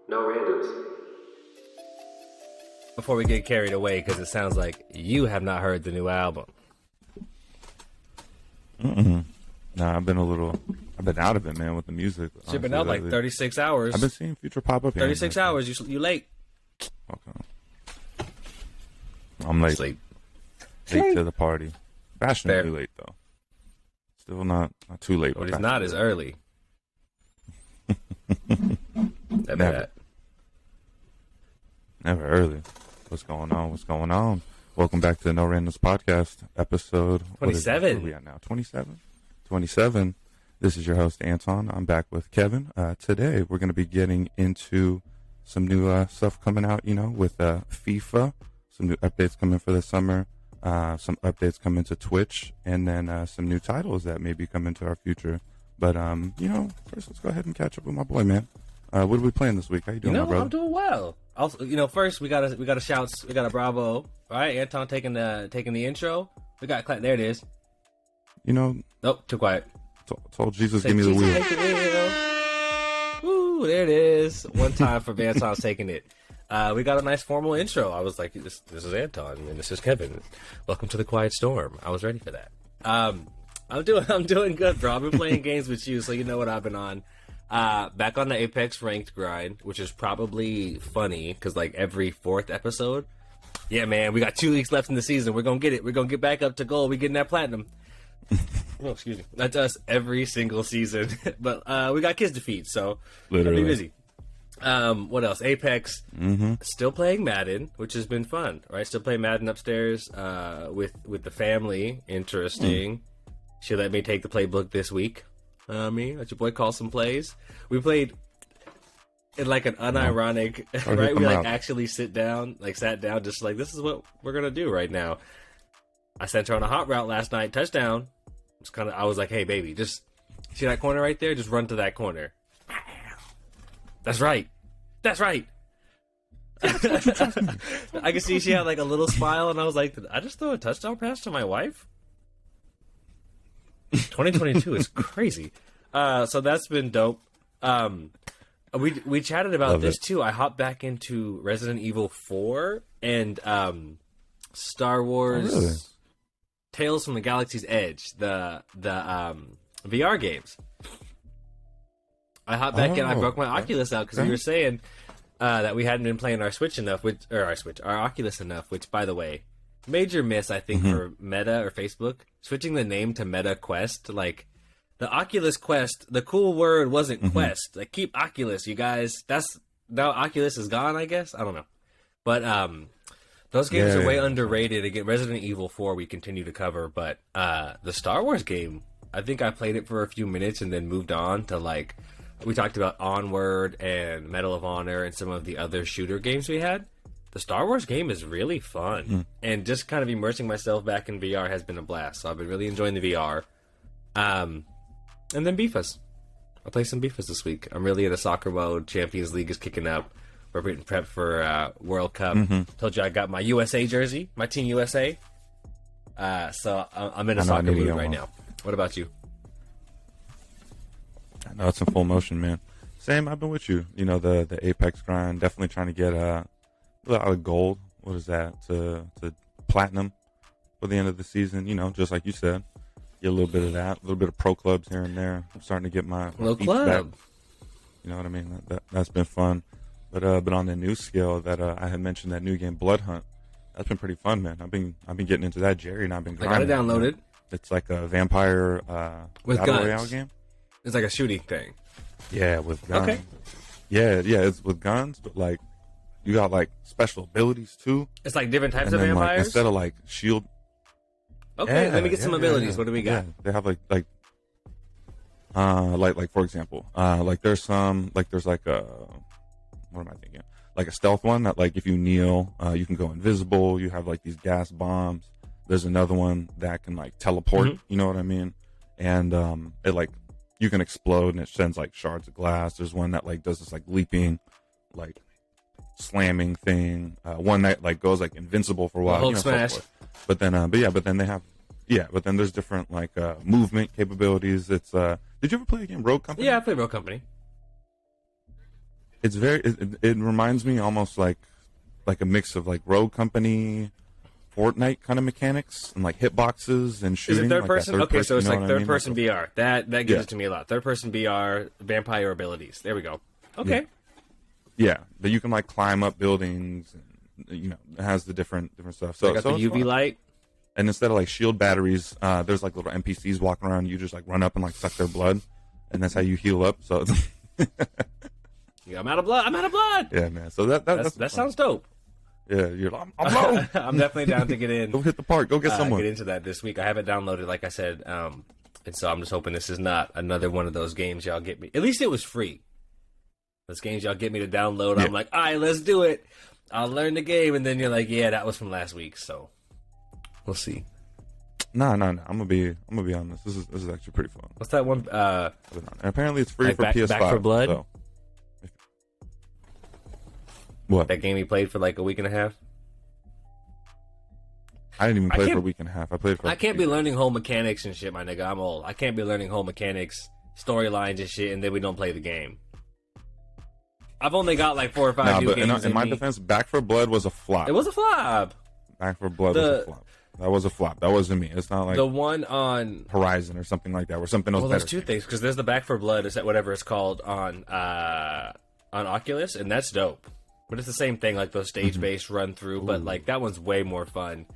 No randoms. Before we get carried away, because it sounds like you have not heard the new album. Nah, I've been out of it, man, with the music. Shit been out like 36 hours. I've been seeing Future pop up. 36 hours, you late. Okay. I'm late. Sleep. Late to the party. Fashionably late, though. Still not too late. But it's not as early. Never early. What's going on? Welcome back to the No Randoms Podcast, episode 27. Where are we at now? 27? 27. This is your host, Anton. I'm back with Kevin. Today, we're going to be getting into some new stuff coming out, with FIFA. Some new updates coming for the summer. Some updates coming to Twitch. And then some new titles that may be coming to our future. But, first, let's go ahead and catch up with my boy, man. What are we playing this week? How you doing, my brother? I'm doing well. Also, first we got a shouts. We got a bravo. All right, Anton taking the intro. We got there it is. Nope, too quiet. Told Jesus, give me the wheel. Take the wheel. Woo, there it is. One time for Anton's taking it. We got a nice formal intro. I was like, this is Anton and this is Kevin. Welcome to the Quiet Storm. I was ready for that. I'm doing good, bro. I've been playing games with you, so you know what I've been on. Back on the Apex ranked grind, which is probably funny because like every fourth episode, yeah, man, we got 2 weeks left in the season. We're gonna get it. We're gonna get back up to gold. We're getting that platinum. Oh, excuse me. That's us every single season. But we got kids to feed, so literally be busy. What else? Apex. Still playing Madden, which has been fun. Right, still playing Madden upstairs with the family. Interesting. She let me take the playbook this week. Let your boy call some plays. We played in like an unironic, right? We like actually sat down, just like this is what we're gonna do right now. I sent her on a hot route last night, touchdown. I was like, hey baby, just see that corner right there? Just run to that corner. That's right. I could see she had like a little smile, and I was like, did I just throw a touchdown pass to my wife? 2022 is crazy. So that's been dope. We chatted about Love this it. too. I hopped back into Resident Evil 4 and Star Wars really? Tales from the Galaxy's Edge, the VR games. I hopped back in. I broke my Oculus out because we were saying that we hadn't been playing our Switch enough, our Oculus enough. Which, by the way, major miss I think for Meta or Facebook switching the name to Meta Quest. Like the Oculus Quest, the cool word wasn't Quest. Like keep Oculus, you guys. That's now Oculus is gone, I guess. I don't know, but those games are way underrated. Again, Resident Evil 4 we continue to cover, but the Star Wars game, I think I played it for a few minutes and then moved on to like we talked about Onward and Medal of Honor and some of the other shooter games we had. The Star Wars game is really fun, and just kind of immersing myself back in VR has been a blast. So I've been really enjoying the VR. And then FIFAs. I'll play some FIFAs this week. I'm really in a soccer mode. Champions League is kicking up. We're getting prepped for World Cup. Told you I got my USA jersey, my Team USA. So I'm in a soccer mood right now. What about you? I know it's in full motion, man. Same, I've been with you. The Apex grind, definitely trying to get out of gold. What is that? To platinum for the end of the season. Just like you said, get a little bit of that, a little bit of pro clubs here and there. I'm starting to get my little feet club back. You know what I mean? That's been fun. But on the new scale that I had mentioned, that new game Blood Hunt, that's been pretty fun, man. I've been getting into that, Jerry, and I've been grinding. I got it downloaded. It's like a vampire with battle guns. royale game. It's like a shooting thing. Yeah, with guns. Okay. Yeah, it's with guns, but like you got like special abilities too. It's like different types and of then, vampires. Like, instead of like shield. Okay, let me get some abilities. What do we got? Yeah, they have like for example, there's like a what am I thinking? Like a stealth one that like if you kneel, you can go invisible. You have like these gas bombs. There's another one that can like teleport. You know what I mean? And it like you can explode and it sends like shards of glass. There's one that like does this like leaping, like slamming thing. One that like goes like invincible for a while. Hulk smash. So but then they have but then there's different like movement capabilities. It's did you ever play the game Rogue Company? Yeah, I played Rogue Company. It's very. It reminds me almost like a mix of like Rogue Company, Fortnite kind of mechanics, and like hitboxes and shooting. Is it third like person? Okay, so it's like third person like, VR. That gives it to me a lot. Third person VR, vampire abilities. There we go. Okay. Yeah, but you can like climb up buildings. And, you know, it has the different stuff. So I got the UV light. And instead of like shield batteries, there's like little NPCs walking around. You just like run up and like suck their blood, and that's how you heal up. So. Yeah, I'm out of blood. I'm out of blood. Yeah, man. So that sounds dope. Yeah, you're like, I'm low. I'm definitely down to get in. Go hit the park. Go get someone. Get into that this week. I have it downloaded, like I said, and so I'm just hoping this is not another one of those games y'all get me. At least it was free. Those games y'all get me to download. Yeah. I'm like, all right, let's do it. I'll learn the game, and then you're like, yeah, that was from last week. So we'll see. No. I'm gonna be honest. This is actually pretty fun. What's that one? And apparently it's free like for PS5. Back for Blood. So. What? That game you played for like a week and a half? I didn't even play for a week and a half. I played for. I can't be learning whole mechanics and shit, my nigga. I'm old. I can't be learning whole mechanics, storylines and shit, and then we don't play the game. I've only got like 4 or 5 new games. In my defense, Back for Blood was a flop. It was a flop. Back for Blood was a flop. That was a flop. That wasn't me. It's not like the one on Horizon or something like that, where something else. Well, better there's two things because there's the Back for Blood, is that whatever it's called on Oculus, and that's dope. But it's the same thing, like those stage-based run through. But like that one's way more fun.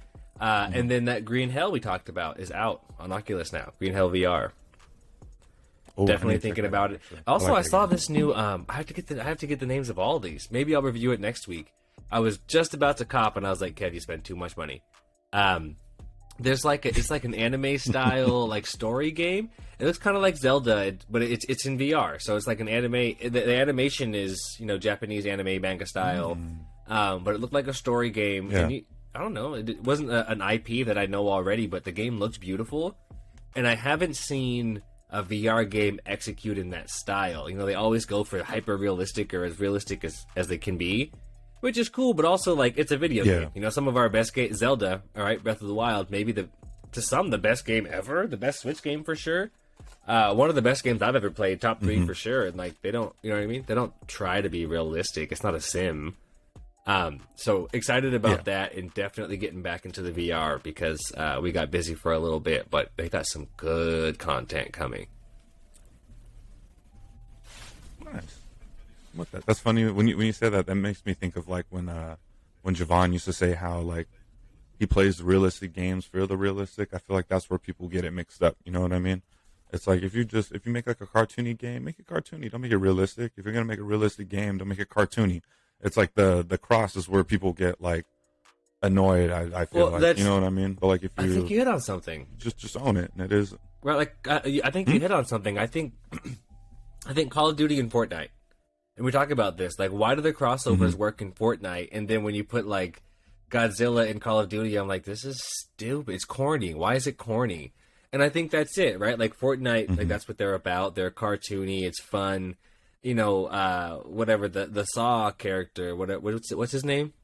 And then that Green Hell we talked about is out on Oculus now. Green Hell VR. Definitely thinking about it. Also, I saw this new. I have to get the names of all of these. Maybe I'll review it next week. I was just about to cop, and I was like, "Kev, you spent too much money." There's like it's like an anime style like story game. It looks kind of like Zelda, but it's in VR. So it's like an anime. The animation is Japanese anime manga style, but it looked like a story game. Yeah. And I don't know. It wasn't an IP that I know already, but the game looks beautiful, and I haven't seen a VR game execute in that style. They always go for hyper realistic or as realistic as they can be, which is cool, but also like it's a video game. Some of our best game, Zelda, all right, Breath of the Wild, maybe to some the best game ever, the best Switch game for sure. One of the best games I've ever played, top 3 for sure. And like they don't, you know what I mean? They don't try to be realistic. It's not a sim. So excited about that, and definitely getting back into the VR because we got busy for a little bit, but they got some good content coming. Nice. That's funny when you say that. That makes me think of like when Javon used to say how like he plays realistic games for the realistic. I feel like that's where people get it mixed up. You know what I mean? It's like if you make like a cartoony game, make it cartoony. Don't make it realistic. If you're gonna make a realistic game, don't make it cartoony. It's like the cross is where people get like annoyed. I feel like, you know what I mean. But like I think you hit on something. Just own it, and it is. Well, like I think you hit on something. I think Call of Duty and Fortnite, and we talk about this. Like, why do the crossovers work in Fortnite, and then when you put like Godzilla in Call of Duty, I'm like, this is stupid. It's corny. Why is it corny? And I think that's it, right? Like Fortnite, like that's what they're about. They're cartoony. It's fun. Whatever the Saw character, what's his name?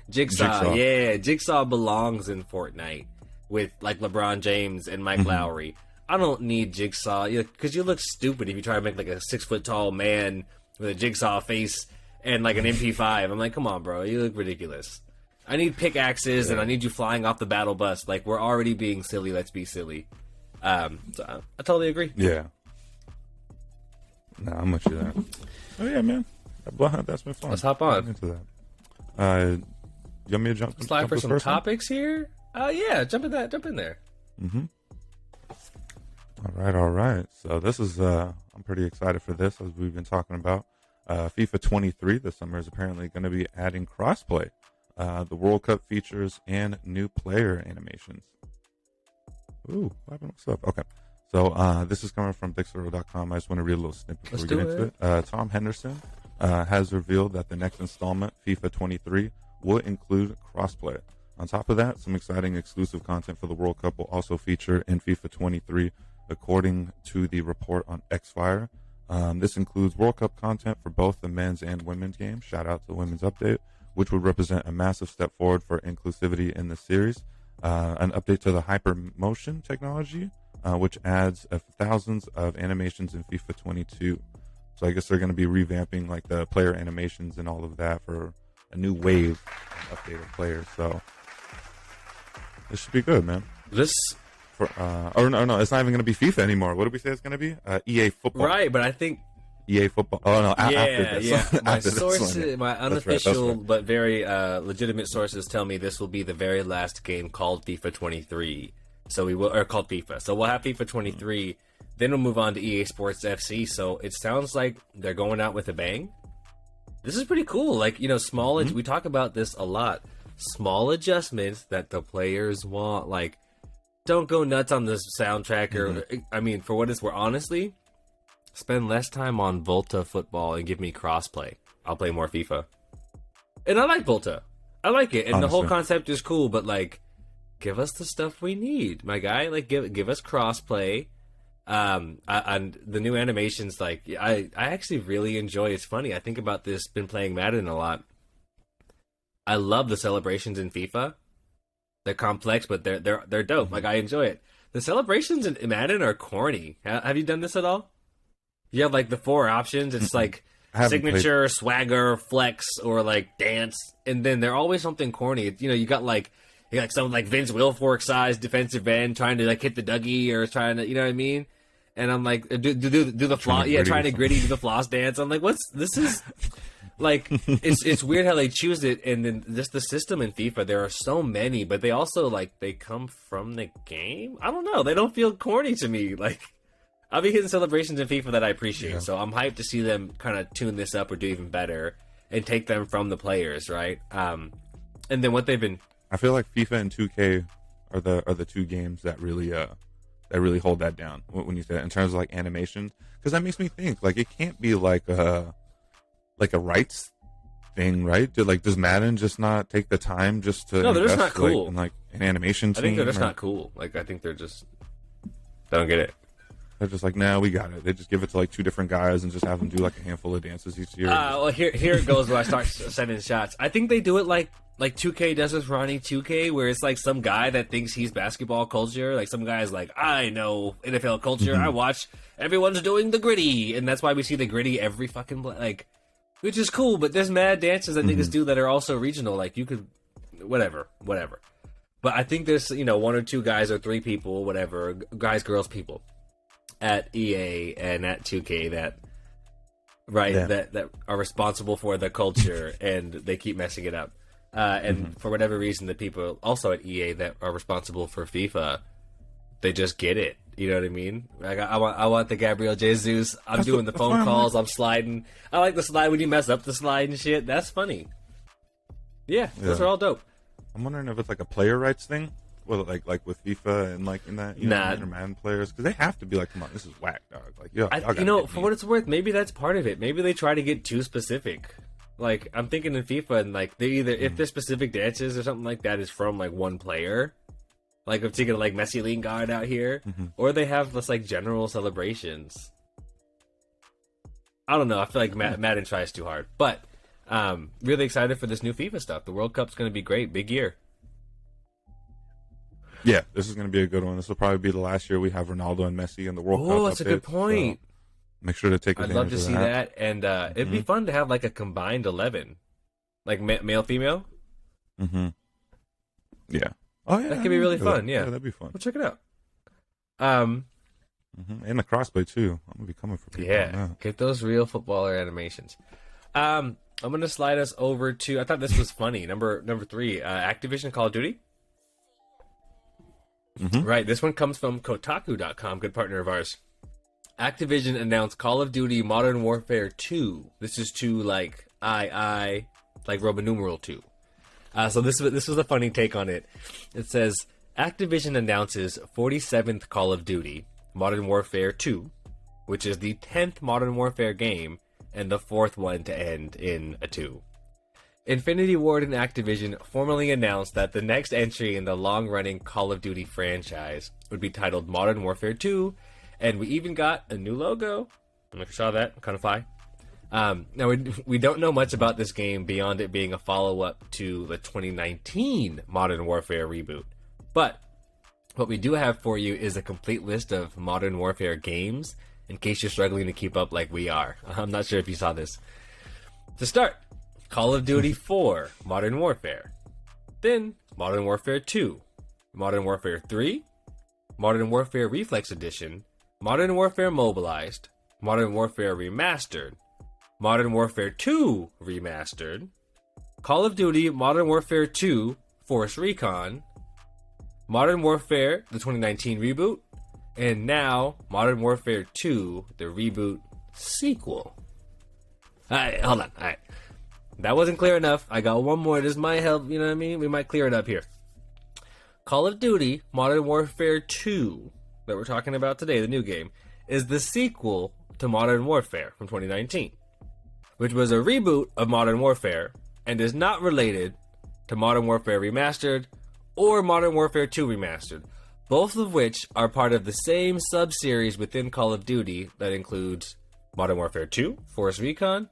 Jigsaw. Yeah, Jigsaw belongs in Fortnite with like LeBron James and Mike Lowry. I don't need Jigsaw because you look stupid if you try to make like a 6 foot tall man with a Jigsaw face and like an MP5. I'm like, come on, bro, you look ridiculous. I need pickaxes and I need you flying off the battle bus. Like we're already being silly. Let's be silly. So I totally agree. Yeah. Nah, I'm with you there. Oh yeah, man. That's been fun. Let's hop on into that. You want me to jump? Slide for some topics here. Yeah, jump in there. All right. So this is I'm pretty excited for this, as we've been talking about. FIFA 23 this summer is apparently going to be adding crossplay, the World Cup features, and new player animations. Ooh, what happened? What's up? Okay. So this is coming from Dixero.com. I just want to read a little snippet before we get into it. Tom Henderson has revealed that the next installment, FIFA 23, will include crossplay. On top of that, some exciting exclusive content for the World Cup will also feature in FIFA 23, according to the report on Xfire. This includes World Cup content for both the men's and women's games. Shout out to the women's update, which would represent a massive step forward for inclusivity in the series. An update to the hypermotion technology, which adds thousands of animations in FIFA 22 So I guess they're going to be revamping like the player animations and all of that for a new wave of updated players. So this should be good, man. This. No, it's not even going to be FIFA anymore. What did we say it's going to be? EA Football. Right, but I think EA Football. Oh no, yeah, after this. yeah. My after sources, my unofficial that's right. but very legitimate sources tell me this will be the very last game called FIFA 23. So we will, or called FIFA. So we'll have FIFA 23. Then we'll move on to EA Sports FC. So it sounds like they're going out with a bang. This is pretty cool. Like, you know, we talk about this a lot. Small adjustments that the players want. Like, don't go nuts on this soundtrack. Or, I mean, for what it's worth, honestly, spend less time on Volta football and give me crossplay. I'll play more FIFA. And I like Volta. I like it. And honestly, the whole concept is cool, but like, give us the stuff we need, my guy. Like, give us crossplay. And the new animations, like, I actually really enjoy. It's funny. I think about this. Been playing Madden a lot. I love the celebrations in FIFA. They're complex, but they're dope. Like, I enjoy it. The celebrations in Madden are corny. Have you done this at all? You have like the 4 options. It's like signature, swagger, flex, or like dance, and then they're always something corny. You know, you got someone like Vince Wilfork sized defensive end trying to like hit the Dougie or trying to, you know what I mean? And I'm like, do the floss, trying to gritty, do the floss dance. I'm like, this is like, it's weird how they choose it. And then just the system in FIFA, there are so many, but they also like, they come from the game. I don't know. They don't feel corny to me. Like, I'll be hitting celebrations in FIFA that I appreciate. Yeah. So I'm hyped to see them kind of tune this up or do even better and take them from the players. Right. And then what they've been, I feel like FIFA and 2K are the 2 games that really hold that down when you say that in terms of like animations, because that makes me think like it can't be like a rights thing, right? Does Madden just not take the time just to no, they're just not cool. Like, in like an animation team? I think they're just not cool. Like I think they don't get it. They're just like, nah, we got it. They just give it to like 2 different guys and just have them do like a handful of dances each year. Well, here it goes where I start sending shots. I think they do it like 2K does with Ronnie 2K, where it's like some guy that thinks he's basketball culture. Like some guy's like, I know NFL culture. I watch everyone's doing the gritty, and that's why we see the gritty every fucking like, which is cool. But there's mad dances that niggas do that are also regional. Like you could, whatever. But I think there's 1 or 2 guys or 3 people, whatever, guys, girls, people at EA and at 2K that are responsible for the culture and they keep messing it up. And for whatever reason, the people also at EA that are responsible for FIFA, they just get it. You know what I mean? Like I want the Gabriel Jesus. I'm doing the phone calls. I'm sliding. I like the slide when you mess up the slide and shit. That's funny. Yeah, those are all dope. I'm wondering if it's like a player rights thing. Well, like with FIFA and like in that, Madden players, because they have to be like, come on, this is whack, dog. Like, for what it's worth, maybe that's part of it. Maybe they try to get too specific. Like I'm thinking in FIFA, and like they either if there's specific dances or something like that is from like one player, like I'm thinking like Messi Lingard out here, or they have just like general celebrations. I don't know. I feel like Madden tries too hard, but really excited for this new FIFA stuff. The World Cup's going to be great, big year. Yeah, this is going to be a good one. This will probably be the last year we have Ronaldo and Messi in the World Cup. Oh, that's a good point. So make sure to take advantage of that. I'd love to see that. And it'd be fun to have like a combined 11. Like male, female. Yeah. Oh, yeah. That could be really fun, yeah. That'd be fun. We'll check it out. And the crossplay, too. I'm going to be coming for people. Yeah, get those real footballer animations. I'm going to slide us over to, I thought this was funny, number 3, Activision Call of Duty. Right, this one comes from Kotaku.com, good partner of ours. Activision announced Call of Duty Modern Warfare 2. This is 2 like like Roman numeral 2. So this was a funny take on it. It says Activision announces 47th Call of Duty Modern Warfare 2, which is the 10th Modern Warfare game and the 4th one to end in a 2. Infinity Ward and Activision formally announced that the next entry in the long-running Call of Duty franchise would be titled Modern Warfare 2, and we even got a new logo. I don't know if you saw that, kind of fly. Now, we don't know much about this game beyond it being a follow-up to the 2019 Modern Warfare reboot. But what we do have for you is a complete list of Modern Warfare games in case you're struggling to keep up like we are. I'm not sure if you saw this. To start, Call of Duty 4, Modern Warfare. Then, Modern Warfare 2, Modern Warfare 3, Modern Warfare Reflex Edition, Modern Warfare Mobilized, Modern Warfare Remastered, Modern Warfare 2 Remastered, Call of Duty Modern Warfare 2 Force Recon, Modern Warfare, the 2019 reboot, and now Modern Warfare 2, the reboot sequel. Alright, hold on. Alright. That wasn't clear enough. I got one more. This might help, you know what I mean? We might clear it up here. Call of Duty Modern Warfare 2, that we're talking about today, the new game, is the sequel to Modern Warfare from 2019, which was a reboot of Modern Warfare and is not related to Modern Warfare Remastered or Modern Warfare 2 Remastered, both of which are part of the same sub-series within Call of Duty that includes Modern Warfare 2, Force Recon,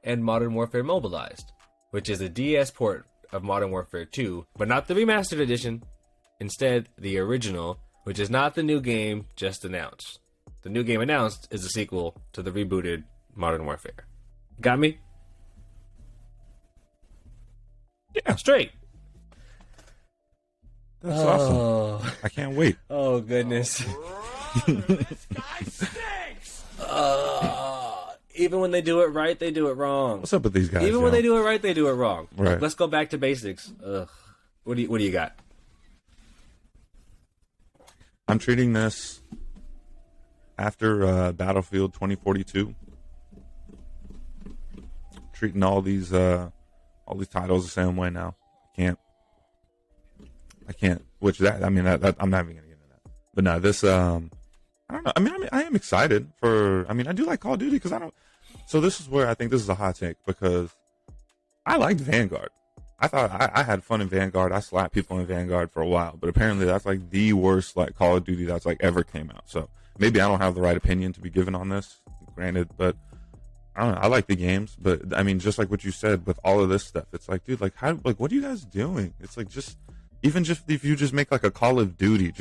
and Modern Warfare Mobilized, which is a DS port of Modern Warfare 2, but not the remastered edition. Instead, the original, which is not the new game just announced. The new game announced is a sequel to the rebooted Modern Warfare. Got me? Yeah. Straight. That's awesome. I can't wait. Oh, goodness. Even when they do it right, they do it wrong. What's up with these guys? Even when they do it right, they do it wrong. Right. Let's go back to basics. Ugh. What do you got? I'm treating this after Battlefield 2042. Treating all these titles the same way now. I can't. Which that I mean that I'm not even gonna get into that. But no, this I don't know. I mean I am excited for. I mean I do like Call of Duty because I don't. So this is where I think this is a hot take because I liked Vanguard. I thought I had fun in Vanguard. I slapped people in Vanguard for a while, but apparently that's like the worst like Call of Duty that's like ever came out. So maybe I don't have the right opinion to be given on this, granted, but I don't know. I like the games, but I mean, just like what you said with all of this stuff, it's like, dude, like how, like what are you guys doing? It's like just if you just make like a Call of Duty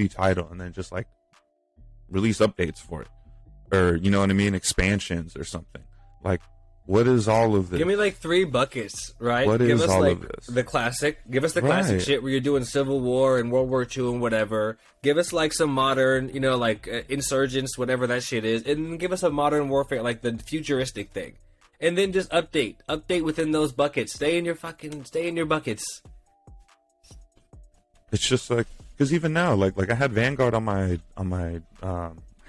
title and then just like release updates for it, or you know what I mean, expansions or something. Like, what is all of this? Give me like 3 buckets, right? What Give is us all like of this? the classic. Give us the classic shit where you're doing Civil War and World War II and whatever. Give us like some modern, you know, like Insurgents, whatever that shit is, and then give us a Modern Warfare, like the futuristic thing, and then just update within those buckets. Stay in your buckets. It's just like, because even now, like I had Vanguard on my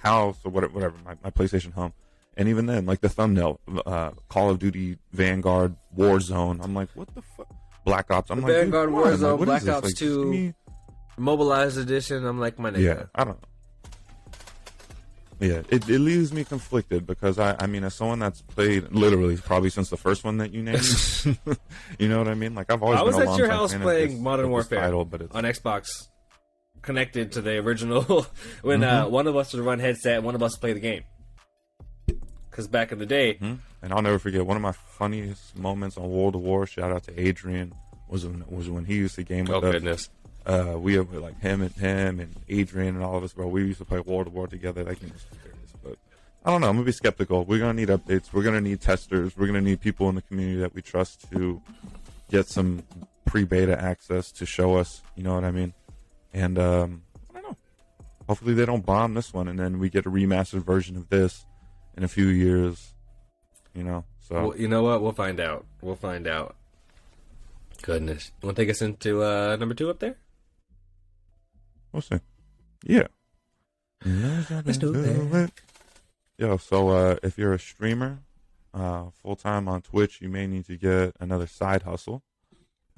house or whatever, my PlayStation home, and even then, like the thumbnail, Call of Duty Vanguard Warzone. I'm like, what the fuck? Black Ops. I'm like, Vanguard Warzone, like, Black Ops like, 2, Mobilized Edition. I'm like, my nigga. Yeah, I don't know. Yeah, it leaves me conflicted because I mean, as someone that's played literally probably since the first one that you named, you know what I mean? Like I've always. I was been a at your long-time house fan of playing this- Modern of this Warfare title, but it's, on Xbox, connected to the original. When one of us would run headset, one of us would play the game. Because back in the day, and I'll never forget one of my funniest moments on World of War. Shout out to Adrian was when he used to game with oh us. goodness, We have like him and Adrian and all of us, bro. We used to play World of War together. That game was hilarious. But I don't know. I'm gonna be skeptical. We're gonna need updates. We're gonna need testers. We're gonna need people in the community that we trust to get some pre-beta access to show us. You know what I mean? And I don't know. Hopefully they don't bomb this one, and then we get a remastered version of this in a few years. You know. So well, you know what? We'll find out. Goodness, you want to take us into number 2 up there? we'll see. Yeah. Let's do it. Yo, so if you're a streamer full time on Twitch, you may need to get another side hustle.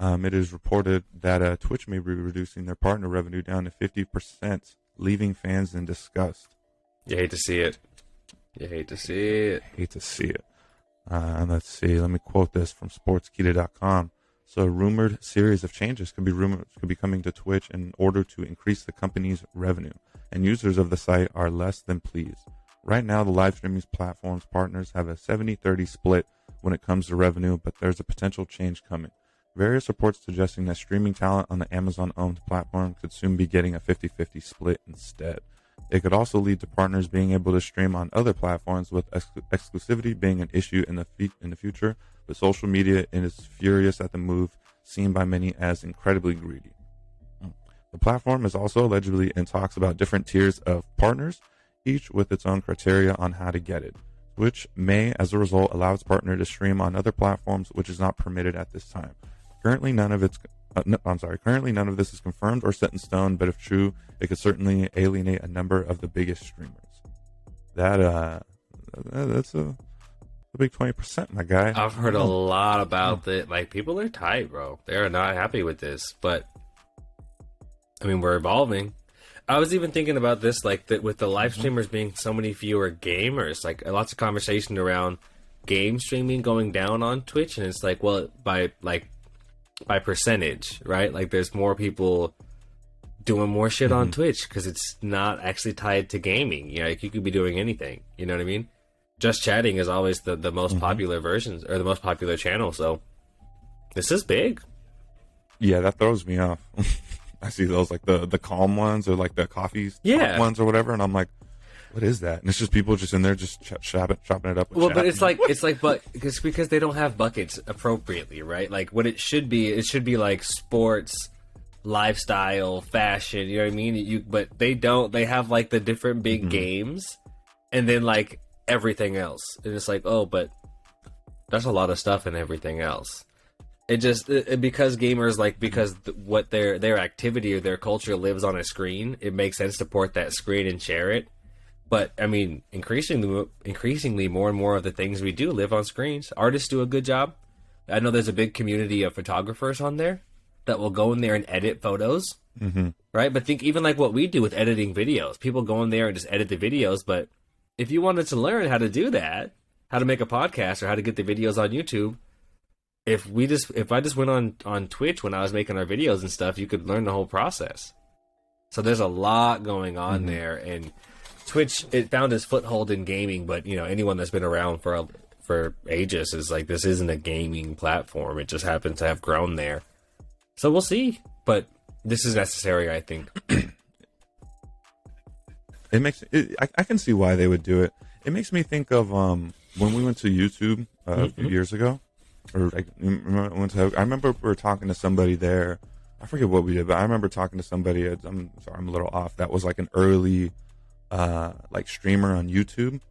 It is reported that Twitch may be reducing their partner revenue down to 50%, leaving fans in disgust. You hate to see it. Hate to see it. And let's see. Let me quote this from sportskita.com. So, a rumored series of changes could be coming to Twitch in order to increase the company's revenue, and users of the site are less than pleased. Right now, the live streaming platform's partners have a 70-30 split when it comes to revenue, but there's a potential change coming. Various reports suggesting that streaming talent on the Amazon-owned platform could soon be getting a 50-50 split instead. It could also lead to partners being able to stream on other platforms, with exclusivity being an issue in the future. But social media is furious at the move, seen by many as incredibly greedy. The platform is also allegedly in talks about different tiers of partners, each with its own criteria on how to get it, which may, as a result, allow its partner to stream on other platforms, which is not permitted at this time. Currently, none of this is confirmed or set in stone, but if true, it could certainly alienate a number of the biggest streamers. That's a big 20%, my guy. I've heard a lot about it. Like, people are tight, bro. They are not happy with this, but I mean, we're evolving. I was even thinking about this, like, that with the live streamers being so many fewer gamers, like, lots of conversation around game streaming going down on Twitch, and it's like, well, by percentage, right? Like, there's more people doing more shit on Twitch because it's not actually tied to gaming. You know, like, you could be doing anything. You know what I mean? Just chatting is always the most popular versions, or the most popular channel. So this is big. Yeah, that throws me off. I see those, like the calm ones, or like the coffee ones or whatever, and I'm like, what is that? And it's just people just in there just chopping it up. Well, but it's because they don't have buckets appropriately, right? Like, what it should be like sports, lifestyle, fashion. You know what I mean? But they don't. They have like the different big games, and then like everything else. And it's like, oh, but there's a lot of stuff in everything else. Because gamers, like, because what their activity or their culture lives on a screen, it makes sense to port that screen and share it. But I mean, increasingly, more and more of the things we do live on screens. Artists do a good job. I know there's a big community of photographers on there that will go in there and edit photos, right? But think even like what we do with editing videos. People go in there and just edit the videos. But if you wanted to learn how to do that, how to make a podcast or how to get the videos on YouTube, if I just went on Twitch when I was making our videos and stuff, you could learn the whole process. So there's a lot going on there, and Twitch, it found its foothold in gaming, but you know, anyone that's been around for ages is like, this isn't a gaming platform. It just happens to have grown there. So we'll see, but this is necessary, I think. I can see why they would do it. It makes me think of when we went to YouTube a few years ago. Or I remember we were talking to somebody there. I forget what we did, but I remember talking to somebody. I'm sorry, I'm a little off. That was like an early, like streamer on YouTube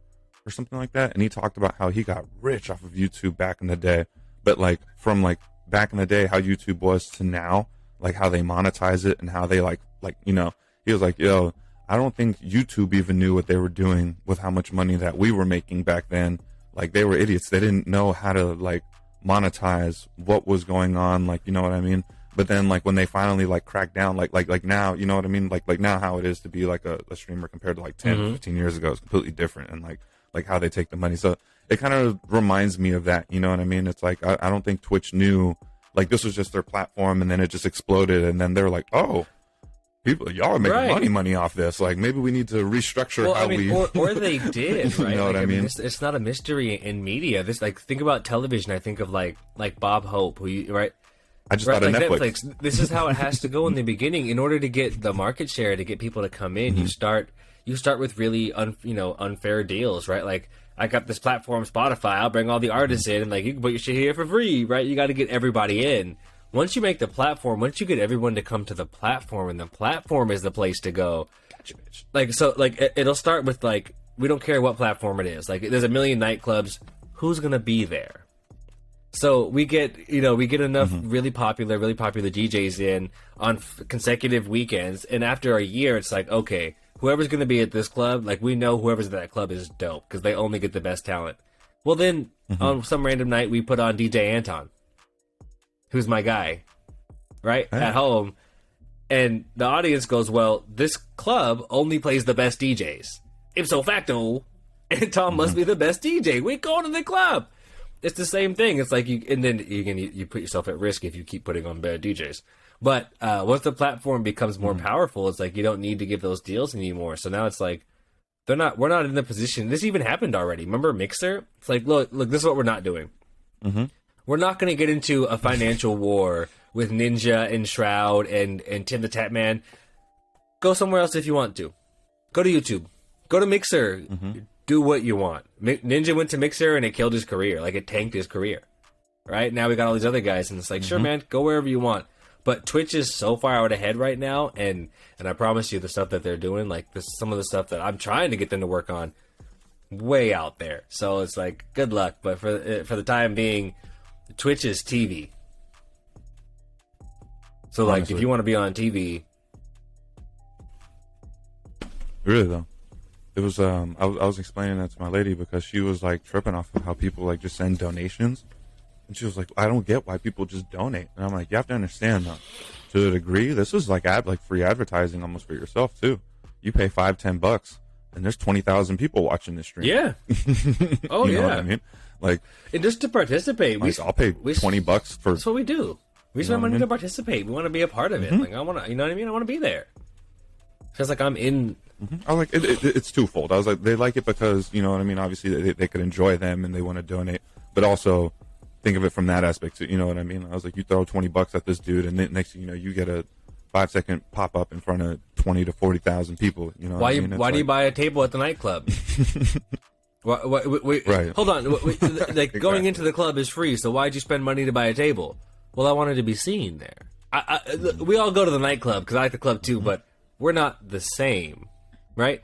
or something like that. And he talked about how he got rich off of YouTube back in the day. But like from like back in the day, how YouTube was to now, like how they monetize it and how they like you know, he was like, yo, I don't think YouTube even knew what they were doing with how much money that we were making back then. Like, they were idiots. They didn't know how to like monetize what was going on, like, you know what I mean? But then like when they finally like cracked down, like now, you know what I mean? Like now how it is to be like a streamer compared to like 10, 15 years ago is completely different, and like how they take the money. So it kind of reminds me of that, you know what I mean? It's like, I don't think Twitch knew, like, this was just their platform, and then it just exploded, and then they're like, oh, y'all are making money off this. Like, maybe we need to restructure or they did, right? You know what I mean? It's not a mystery in media. This, like, think about television. I think of like Bob Hope, right? I just thought of Netflix. This is how it has to go in the beginning. In order to get the market share, to get people to come in, you start with really unfair deals, right? Like, I got this platform, Spotify. I'll bring all the artists in, and like, you can put your shit here for free, right? You got to get everybody in. Once you make the platform, once you get everyone to come to the platform, and the platform is the place to go. Gotcha, bitch. Like, so, like, it'll start with, like, we don't care what platform it is. Like, there's a million nightclubs. Who's gonna be there? So we get enough really popular DJs in on consecutive weekends, and after a year, it's like, okay, whoever's gonna be at this club, like, we know whoever's at that club is dope because they only get the best talent. Well, then on some random night, we put on DJ Anton, who's my guy, right, at home. And the audience goes, well, this club only plays the best DJs. Ipso facto, Anton must be the best DJ. We go to the club. It's the same thing. It's like, you put yourself at risk if you keep putting on bad DJs. But once the platform becomes more powerful, it's like, you don't need to give those deals anymore. So now it's like, we're not in the position. This even happened already. Remember Mixer? It's like, look, this is what we're not doing. We're not going to get into a financial war with Ninja and Shroud and Tim the Tatman. Go somewhere else if you want to. Go to YouTube. Go to Mixer. Do what you want. Ninja went to Mixer and it killed his career. Like, it tanked his career. Right? Now we got all these other guys, and it's like, sure, man, go wherever you want. But Twitch is so far out ahead right now, and I promise you the stuff that they're doing, like some of the stuff that I'm trying to get them to work on, way out there. So it's like, good luck. But for the time being, Twitch is TV. So, like, honestly, if you want to be on TV... Really, though. It was, I was explaining that to my lady because she was, like, tripping off of how people, like, just send donations. And she was like, I don't get why people just donate. And I'm like, you have to understand, though, to a degree, this is like free advertising almost for yourself, too. You pay $5-10, and there's 20,000 people watching this stream. Yeah. Oh, you yeah. know what I mean? Like, and just to participate. Like, I'll pay $20 for... That's what we do. We spend money to participate. We want to be a part of it. Like, I want to, you know what I mean? I want to be there. Feels like I'm in... I like it's twofold. I was like, they like it because, you know what I mean? Obviously, they could enjoy them and they want to donate, but also think of it from that aspect. You know what I mean? I was like, you throw $20 at this dude, and then next thing you know, you get a 5-second pop up in front of 20 to 40,000 people. You know, why do you buy a table at the nightclub? Wait, right. Hold on. Like, going into the club is free, so why'd you spend money to buy a table? Well, I wanted to be seen there. We all go to the nightclub because I like the club too, but we're not the same. Right?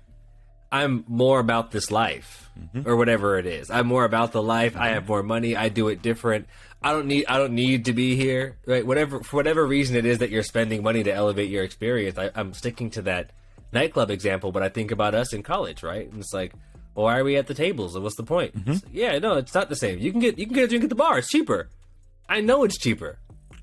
I'm more about this life, or whatever it is. I'm more about the life. I have more money. I do it different. I don't need to be here. Right? For whatever reason it is that you're spending money to elevate your experience. I'm sticking to that nightclub example, but I think about us in college, right? And it's like, well, why are we at the tables? And what's the point? Like, yeah, no, it's not the same. You can get a drink at the bar. It's cheaper. I know it's cheaper.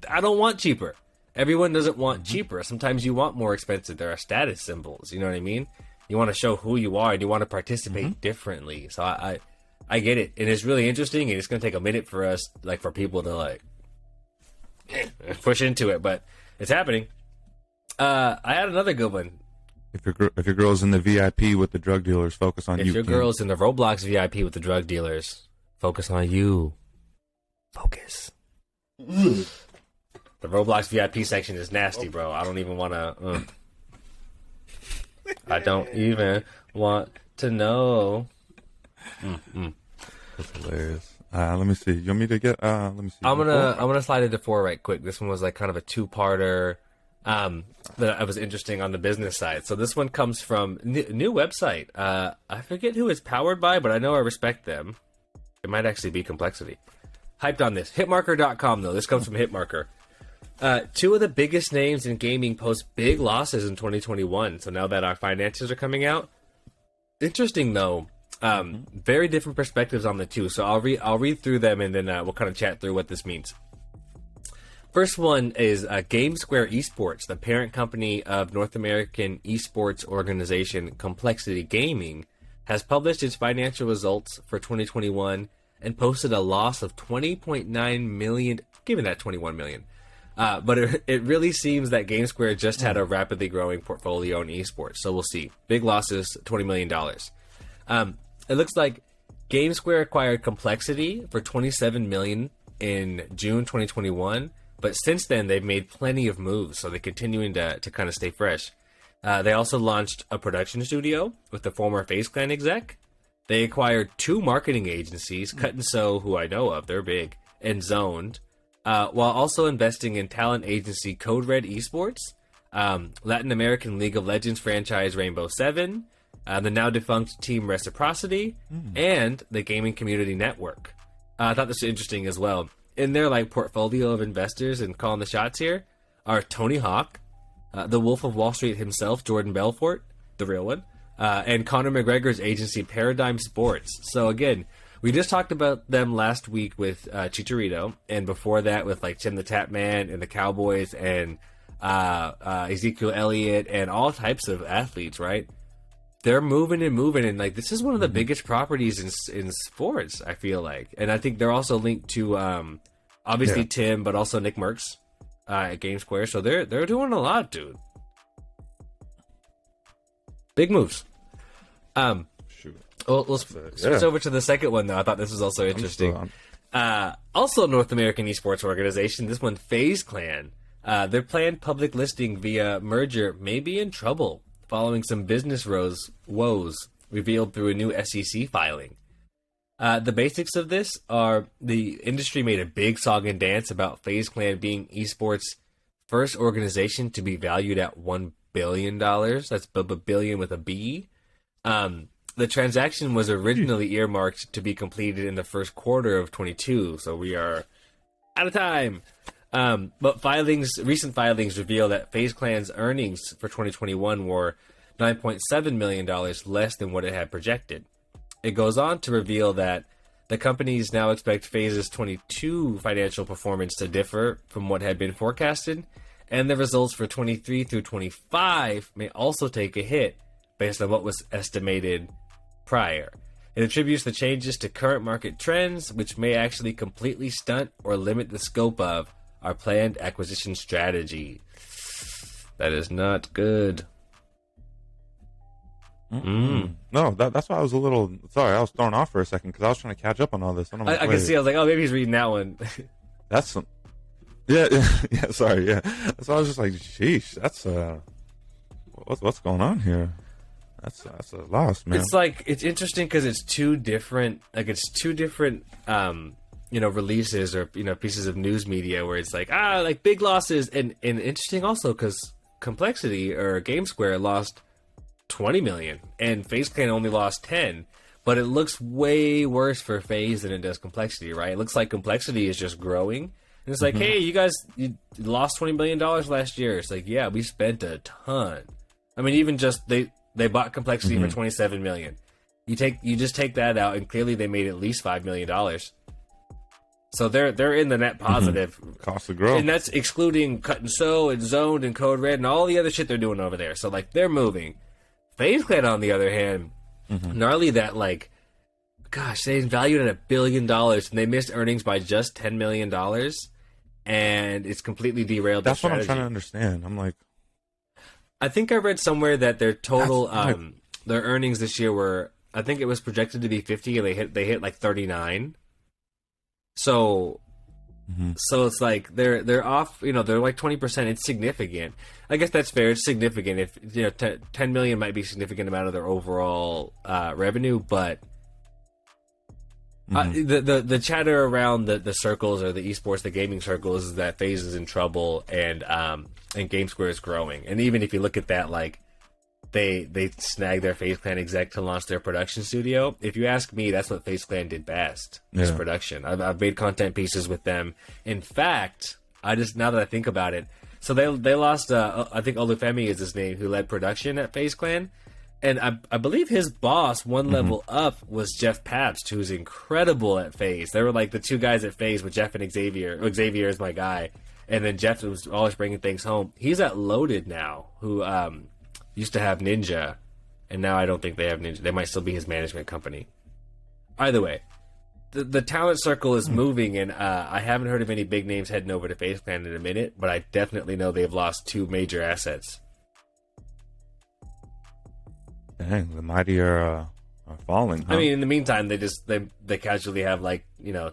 I don't want cheaper. Everyone doesn't want cheaper. Sometimes you want more expensive. There are status symbols. You know what I mean? You want to show who you are, and you want to participate differently. So I get it, and it's really interesting. And it's going to take a minute for us, like, for people to like push into it, but it's happening. I had another good one. If your girl's in the VIP with the drug dealers, focus on you. If your girl's in the Roblox VIP with the drug dealers, focus on you. Focus. The Roblox VIP section is nasty, bro. I don't even want to. I don't even want to know. That's hilarious. Let me see. You want me to get? Let me see. I'm gonna slide into 4 right quick. This one was like kind of a 2-parter. That was interesting on the business side. So this one comes from new website. I forget who it's powered by, but I know I respect them. It might actually be Complexity. Hyped on this. Hitmarker.com though. This comes from Hitmarker. 2 of the biggest names in gaming post big losses in 2021. So now that our finances are coming out, interesting though. Very different perspectives on the 2. So I'll read through them and then we'll kind of chat through what this means. First one is GameSquare Esports, the parent company of North American esports organization Complexity Gaming, has published its financial results for 2021 and posted a loss of $20.9 million. Give me that $21 million. But it really seems that GameSquare just had a rapidly growing portfolio in esports. So we'll see. Big losses, $20 million. It looks like GameSquare acquired Complexity for $27 million in June 2021. But since then, they've made plenty of moves. So they're continuing to kind of stay fresh. They also launched a production studio with the former FaZe Clan exec. They acquired 2 marketing agencies, Cut and Sew, who I know of, they're big, and Zoned. While also investing in talent agency Code Red Esports, Latin American League of Legends franchise Rainbow Seven, the now defunct Team Reciprocity, and the Gaming Community Network. I thought this was interesting as well. In their like portfolio of investors and calling the shots here are Tony Hawk, the Wolf of Wall Street himself, Jordan Belfort, the real one, and Conor McGregor's agency Paradigm Sports. So again, we just talked about them last week with Chicharito, and before that with like Tim the Tap Man and the Cowboys and Ezekiel Elliott and all types of athletes, right? They're moving, and like this is one of the biggest properties in sports, I feel like. And I think they're also linked to obviously Tim, but also Nick Merckx at GameSquare. So they're doing a lot, dude. Big moves. Well, let's switch over to the second one, though. I thought this was also interesting. Also, North American esports organization. This one, FaZe Clan. Their planned public listing via merger may be in trouble following some business woes revealed through a new SEC filing. The basics of this are the industry made a big song and dance about FaZe Clan being esports' first organization to be valued at $1 billion. That's billion with a B. The transaction was originally earmarked to be completed in the first quarter of 22, so we are out of time. But recent filings reveal that FaZe Clan's earnings for 2021 were $9.7 million less than what it had projected. It goes on to reveal that the companies now expect FaZe's 22 financial performance to differ from what had been forecasted, and the results for 23 through 25 may also take a hit based on what was estimated prior. It attributes the changes to current market trends, which may actually completely stunt or limit the scope of our planned acquisition strategy. That is not good. No, that's why I was a little sorry. I was thrown off for a second because I was trying to catch up on all this. I can see. I was like, oh, maybe he's reading that one. That's some. Yeah. Sorry. Yeah. So I was just like, sheesh. That's what's going on here? That's a loss, man. It's like it's interesting because it's two different. Releases or pieces of news media where it's like big losses and interesting also because Complexity or GameSquare lost 20 million and FaZe Clan only lost 10, but it looks way worse for FaZe than it does Complexity, right? It looks like Complexity is just growing and it's like, hey, you guys, you lost $20 million last year. It's like, yeah, we spent a ton. I mean, even just they bought Complexity for 27 million. You just take that out and clearly they made at least $5 million. So they're in the net positive. Cost of growth. And that's excluding Cut and Sew and Zoned and Code Red and all the other shit they're doing over there. So like they're moving. FaZe Clan, on the other hand, gnarly that gosh, they valued at $1 billion and they missed earnings by just $10 million, and it's completely derailed. That's what I'm trying to understand. I'm like, I think I read somewhere that their total their earnings this year were, I think it was projected to be 50, and they hit like 39. So it's like they're off, they're like 20%. It's significant. I guess that's fair. It's significant. If 10 million might be a significant amount of their overall revenue, but the chatter around the circles or the esports, the gaming circles, is that FaZe is in trouble and GameSquare is growing. And even if you look at that, like they snagged their FaZe Clan exec to launch their production studio. If you ask me, that's what FaZe Clan did best, is production. I've made content pieces with them. In fact, now that I think about it, so they lost, I think Olufemi is his name, who led production at FaZe Clan. And I believe his boss, one level up, was Jeff Pabst, who's incredible at FaZe. They were like the two guys at FaZe with Jeff and Xavier. Xavier is my guy. And then Jeff was always bringing things home. He's at Loaded now, who used to have Ninja, and now I don't think they have Ninja. They might still be his management company. Either way, the talent circle is moving, and I haven't heard of any big names heading over to FaZe Clan in a minute, but I definitely know they've lost two major assets. Dang, the mighty are falling. Huh? I mean, in the meantime, they casually have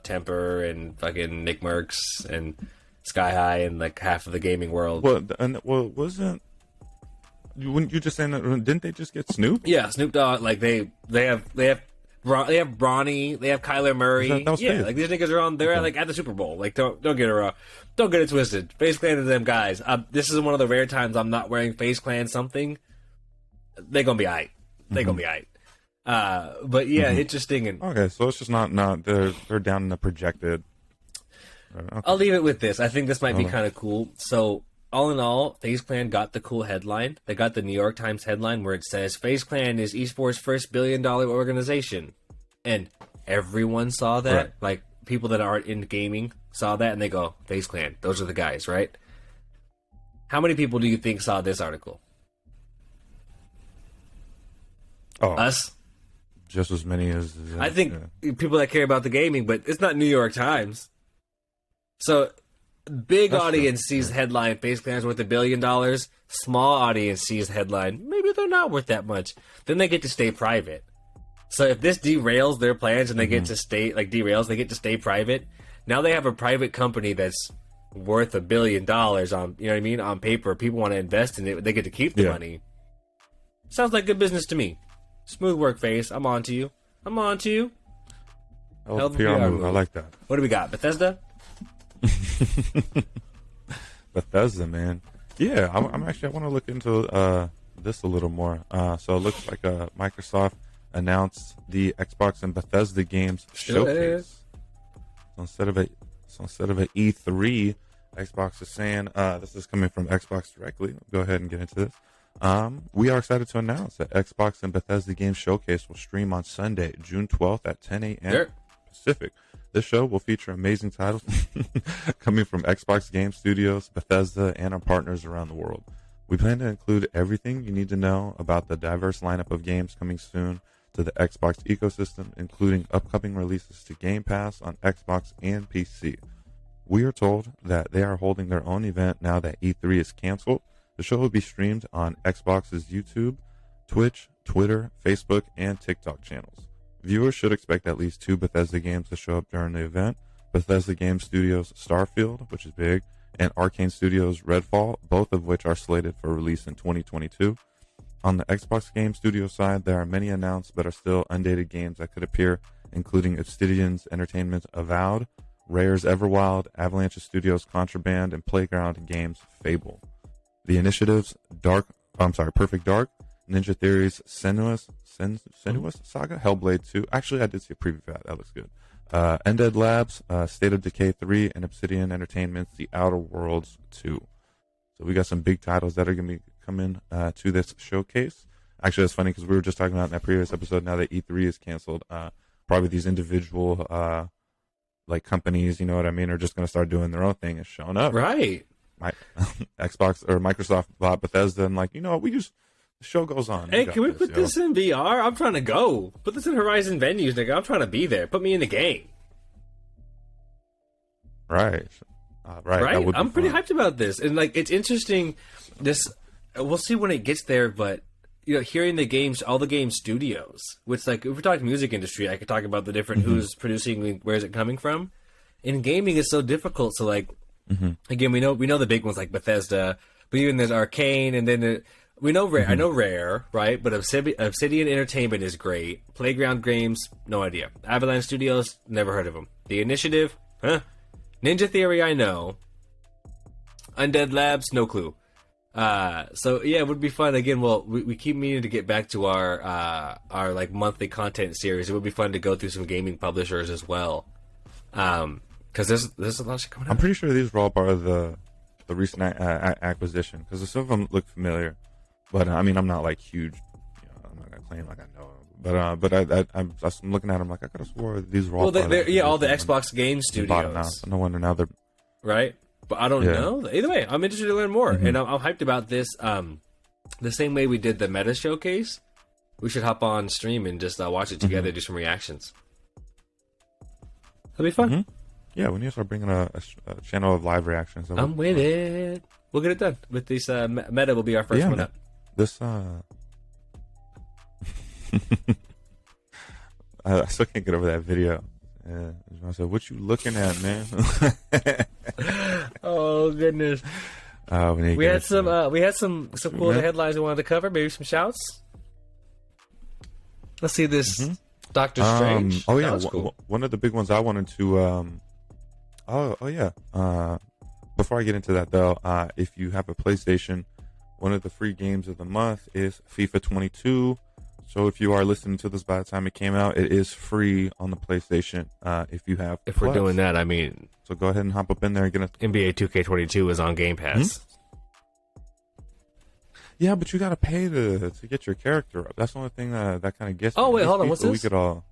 Temper and fucking Nick Merckx and Sky High and like half of the gaming world. Wasn't wouldn't you just saying that? Didn't they just get Snoop? Yeah, Snoop Dogg. Like they have Bronny, they have Kyler Murray. That was like these niggas are on. They're at the Super Bowl. Like don't get it twisted. FaZe Clan is them guys. This is one of the rare times I'm not wearing FaZe Clan something. They're gonna be aight. They're gonna be aight. But yeah, interesting. And okay, so it's just not they're down in the projected. Okay. I'll leave it with this. I think this might be kind of cool. So all in all, FaZe Clan got the cool headline. They got the New York Times headline where it says FaZe Clan is esports' first $1 billion organization, and everyone saw that. Right. Like people that aren't in gaming saw that, and they go, FaZe Clan. Those are the guys, right? How many people do you think saw this article? Us? Just as many as I think people that care about the gaming, but it's not New York Times. So big That's audience true. sees the headline, FaZe Clan's worth $1 billion. Small audience sees the headline, maybe they're not worth that much. Then they get to stay private. So if this derails their plans and they get to stay, they get to stay private. Now they have a private company that's worth $1 billion on, on paper. People want to invest in it. They get to keep the money. Sounds like good business to me. Smooth work, Face. I'm on to you. Oh, PR move. I like that. What do we got? Bethesda? Bethesda, man. Yeah, I want to look into this a little more. So it looks like Microsoft announced the Xbox and Bethesda games showcase. So instead of an E3, Xbox is saying this is coming from Xbox directly. Go ahead and get into this. We are excited to announce that Xbox and Bethesda Games Showcase will stream on Sunday, June 12th at 10 a.m. Pacific. This show will feature amazing titles coming from Xbox Game Studios, Bethesda, and our partners around the world. We plan to include everything you need to know about the diverse lineup of games coming soon to the Xbox ecosystem, including upcoming releases to Game Pass on Xbox and PC. We are told that they are holding their own event now that E3 is canceled. The show will be streamed on Xbox's YouTube, Twitch, Twitter, Facebook, and TikTok channels. Viewers should expect at least 2 Bethesda games to show up during the event. Bethesda Game Studios' Starfield, which is big, and Arcane Studios' Redfall, both of which are slated for release in 2022. On the Xbox Game Studio side, there are many announced but are still undated games that could appear, including Obsidian's Entertainment's Avowed, Rare's Everwild, Avalanche Studios' Contraband, and Playground Games' Fable. The Initiative's Perfect Dark, Ninja Theory's Senua's Saga, Hellblade 2. Actually, I did see a preview for that. That looks good. Undead Labs, State of Decay 3, and Obsidian Entertainment's The Outer Worlds 2. So we got some big titles that are going to be coming to this showcase. Actually, that's funny because we were just talking about in that previous episode, now that E3 is canceled, probably these individual like companies, you know what I mean, are just going to start doing their own thing and showing up. Right. Xbox or Microsoft bought Bethesda and like, you know what, the show goes on. Hey, can we put this in VR? I'm trying to go. Put this in Horizon venues, nigga. I'm trying to be there. Put me in the game. Right. Right. I'm pretty hyped about this, and like it's interesting. We'll see when it gets there, but you know, hearing the games, all the game studios, which like if we're talking music industry, I could talk about the different who's producing, where's it coming from. In gaming, it's so difficult. So like, again, we know the big ones like Bethesda, but even there's Arcane, and then we know Rare. I know Rare, right? But Obsidian Entertainment is great. Playground Games, no idea. Avalanche Studios, never heard of them. The Initiative, huh? Ninja Theory, I know. Undead Labs, no clue. So yeah, it would be fun. Again, well, we keep meaning to get back to our like monthly content series. It would be fun to go through some gaming publishers as well. Because there's a lot of shit coming out. I'm pretty sure these were all part of the recent acquisition, because some of them look familiar. But I mean, I'm not like huge. You know, I'm not gonna claim like I know them. But I'm looking at them like I could have swore these were all. Well, all the Xbox Game Studios. No wonder now they're right. But I don't know. Either way, I'm interested to learn more, and I'm hyped about this. The same way we did the Meta Showcase, we should hop on stream and just watch it together, do some reactions. That'll be fun. Yeah, we need to start bringing a channel of live reactions. I'm with it. We'll get it done. With this Meta will be our first one up. This I still can't get over that video. I said, "What you looking at, man?" Oh goodness. We had some cool headlines we wanted to cover. Maybe some shouts. Let's see this. Doctor Strange. Oh yeah, cool. One of the big ones I wanted to. Before I get into that though, if you have a PlayStation, one of the free games of the month is FIFA 22. So if you are listening to this by the time it came out, it is free on the PlayStation. If you have, if we're doing that, I mean, so go ahead and hop up in there and get it. NBA 2K22 is on Game Pass. Yeah, but you got to pay to get your character up. That's the only thing that kind of gets me. Oh wait, hold on, what's this? We could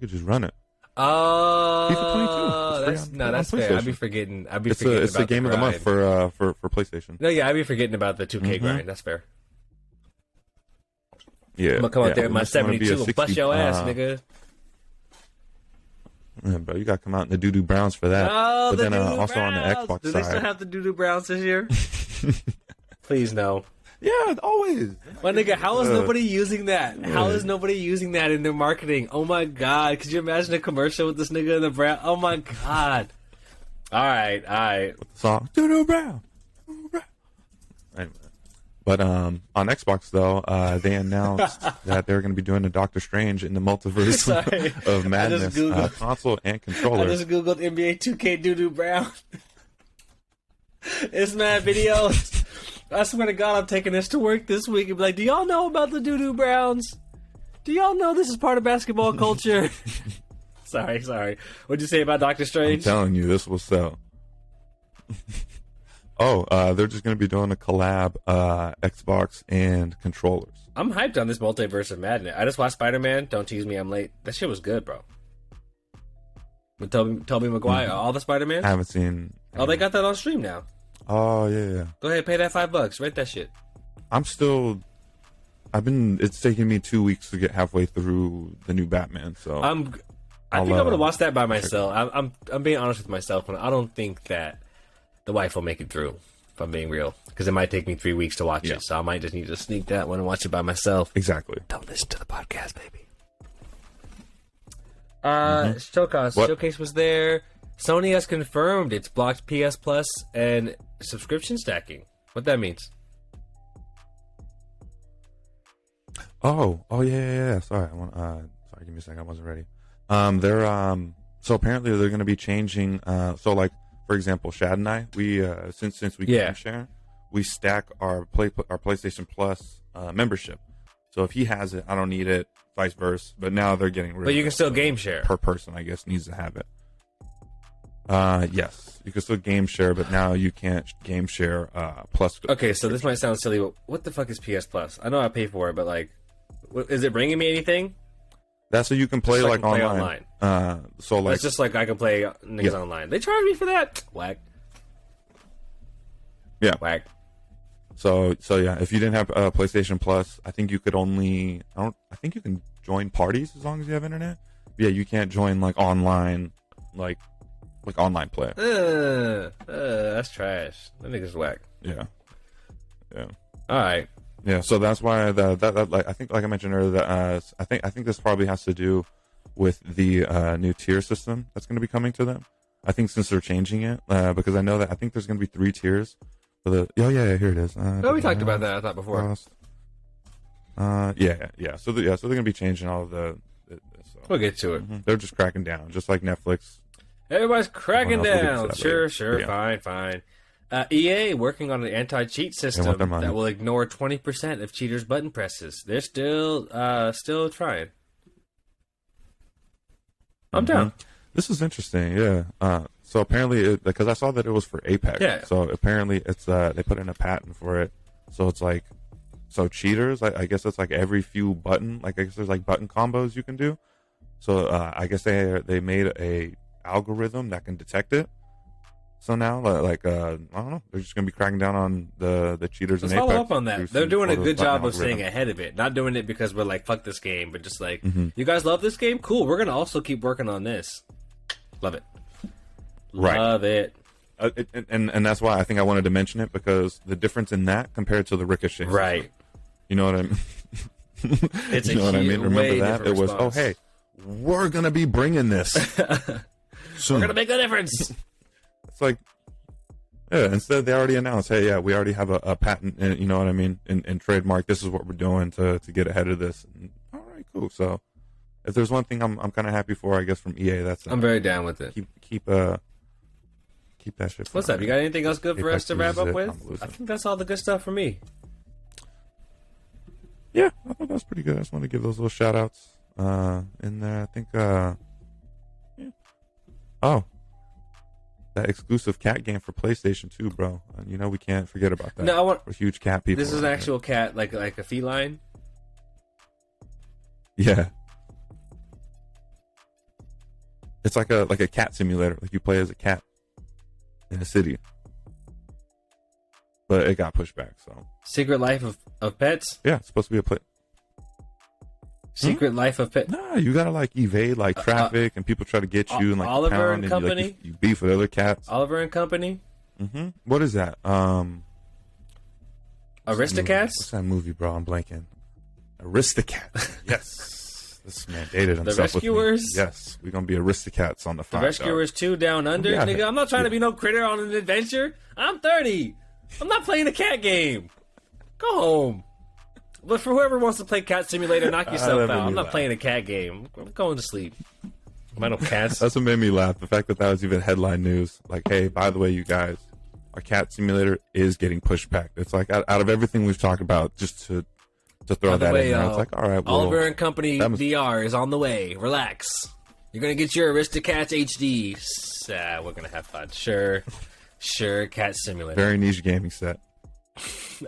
just run it. FIFA 22. That's fair. I'd be forgetting. It's a game of the month for PlayStation. No, yeah, I'd be forgetting about the 2K grind. That's fair. Yeah, I'm gonna come out there in my 72 and bust your ass, nigga. Yeah, bro, you gotta come out in the doo-doo browns for that. Oh, but then also on the Xbox Do side. they still have the doo-doo browns this year? Please no. Yeah, always. My nigga, how is nobody using that? How is nobody using that in their marketing? Oh my god, could you imagine a commercial with this nigga in the brown? Oh my god. All right. With the song, doo-doo brown. Anyway. But on Xbox though, they announced that they're going to be doing a Doctor Strange in the multiverse of madness, console and controller. I just googled NBA 2K Doo Brown. It's mad videos. I swear to God, I'm taking this to work this week and be like, do y'all know about the Doo Browns? Do y'all know this is part of basketball culture? Sorry. What'd you say about Doctor Strange? I'm telling you, this will sell. They're just going to be doing a collab Xbox and controllers. I'm hyped on this multiverse of Madden. I just watched Spider-Man. Don't tease me, I'm late. That shit was good, bro. With Tobey Maguire, all the Spider-Man? I haven't seen... Oh, they got that on stream now. Oh, yeah. Go ahead, pay that $5. Rate that shit. It's taking me 2 weeks to get halfway through the new Batman, so... I think I'm going to watch that by myself. I'm being honest with myself, and I don't think that the wife will make it through, if I'm being real. Because it might take me 3 weeks to watch it, so I might just need to sneak that one and watch it by myself. Exactly. Don't listen to the podcast, baby. Showcase was there. Sony has confirmed it's blocked PS Plus and subscription stacking. What that means? Oh yeah. Sorry, give me a second. I wasn't ready. So apparently they're going to be changing. So like for example, Shad and I, we since we game share, we stack our PlayStation Plus membership. So if he has it, I don't need it. Vice versa. But now they're getting rid. But you can still game share. Per person, I guess, needs to have it. Yes, you can still game share, but now you can't game share Plus. Okay, so this might sound silly, but what the fuck is PS Plus? I know I pay for it, but like, is it bringing me anything? That's so you can play like online. So like it's just like I can play niggas online. They charge me for that. Whack. Yeah. Whack. So yeah, if you didn't have PlayStation Plus, I think you could only I think you can join parties as long as you have internet. But yeah, you can't join like online like online play. That's trash. That nigga's whack. Yeah. All right. Yeah, so that's why that like I think like I mentioned earlier that I think this probably has to do with the new tier system that's going to be coming to them. I think since they're changing it because I know that I think there's going to be 3 tiers for the here it is. We talked about that I thought before. Yeah. So they're going to be changing all of the so. We'll get to it. Mm-hmm. They're just cracking down, just like Netflix. Everybody's cracking down. Sure, yeah. Fine. EA working on an anti-cheat system that will ignore 20% of cheaters' button presses. They're still trying. I'm down. This is interesting, yeah. So apparently, because I saw that it was for Apex, so apparently it's they put in a patent for it. So it's like, cheaters, I guess it's like every few button, like I guess there's like button combos you can do. So I guess they made a algorithm that can detect it. So now, like, I don't know, they're just gonna be cracking down on the cheaters. Let's in Apex. Follow up on that. They're doing a good job of staying ahead of it, not doing it because we're like, fuck this game, but just like, you guys love this game, cool. We're gonna also keep working on this. Love it. Love it. And that's why I think I wanted to mention it, because the difference in that compared to the Ricochet system, right? You know what I mean? It's you know what I mean? Remember that it was response. Hey, we're gonna be bringing this soon. We're gonna make a difference. It's like, instead they already announced, hey, we already have a patent, and you know what I mean, and trademark. This is what we're doing to get ahead of this. And, all right, cool. So if there's one thing I'm kind of happy for, I guess, from EA, that's I'm very down with it. Keep that shit. What's up? You got anything else good for us to wrap up with? I think that's all the good stuff for me. Yeah, I thought that was pretty good. I just want to give those little shout outs in there. I think that exclusive cat game for PlayStation 2, bro. You know we can't forget about that. No, we're huge cat people. This is an actual cat, like a feline. Yeah, it's like a cat simulator. Like you play as a cat in a city, but it got pushed back. So Secret Life of Pets. Yeah, it's supposed to be a play. Secret Life of Pets. Nah, you gotta like evade like traffic, and people try to get you, and like Oliver and Company. And you beef with other cats. Oliver and Company. What is that? Aristocats. What's that movie, bro? I'm blanking. Aristocats. Yes, this man dated himself. The Rescuers. With me. Yes, we're gonna be Aristocats on the 5. The Rescuers 2 Down Under. Yeah, nigga, I'm not trying to be no critter on an adventure. I'm 30. I'm not playing a cat game. Go home. But for whoever wants to play Cat Simulator, knock yourself out. I'm not playing a cat game. I'm going to sleep. I know cats. That's what made me laugh. The fact that was even headline news. Like, hey, by the way, you guys, our Cat Simulator is getting pushed back. It's like out of everything we've talked about, just to throw that in there. It's like, all right, well, Oliver and Company VR is on the way. Relax. You're gonna get your Aristocats HD. We're gonna have fun. Sure, Cat Simulator. Very niche gaming set.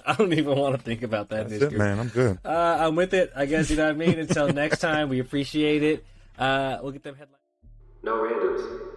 I don't even want to think about that. That's it, man. I'm good. I'm with it. I guess, you know what I mean? Until next time, we appreciate it. We'll get them headlines. No randoms.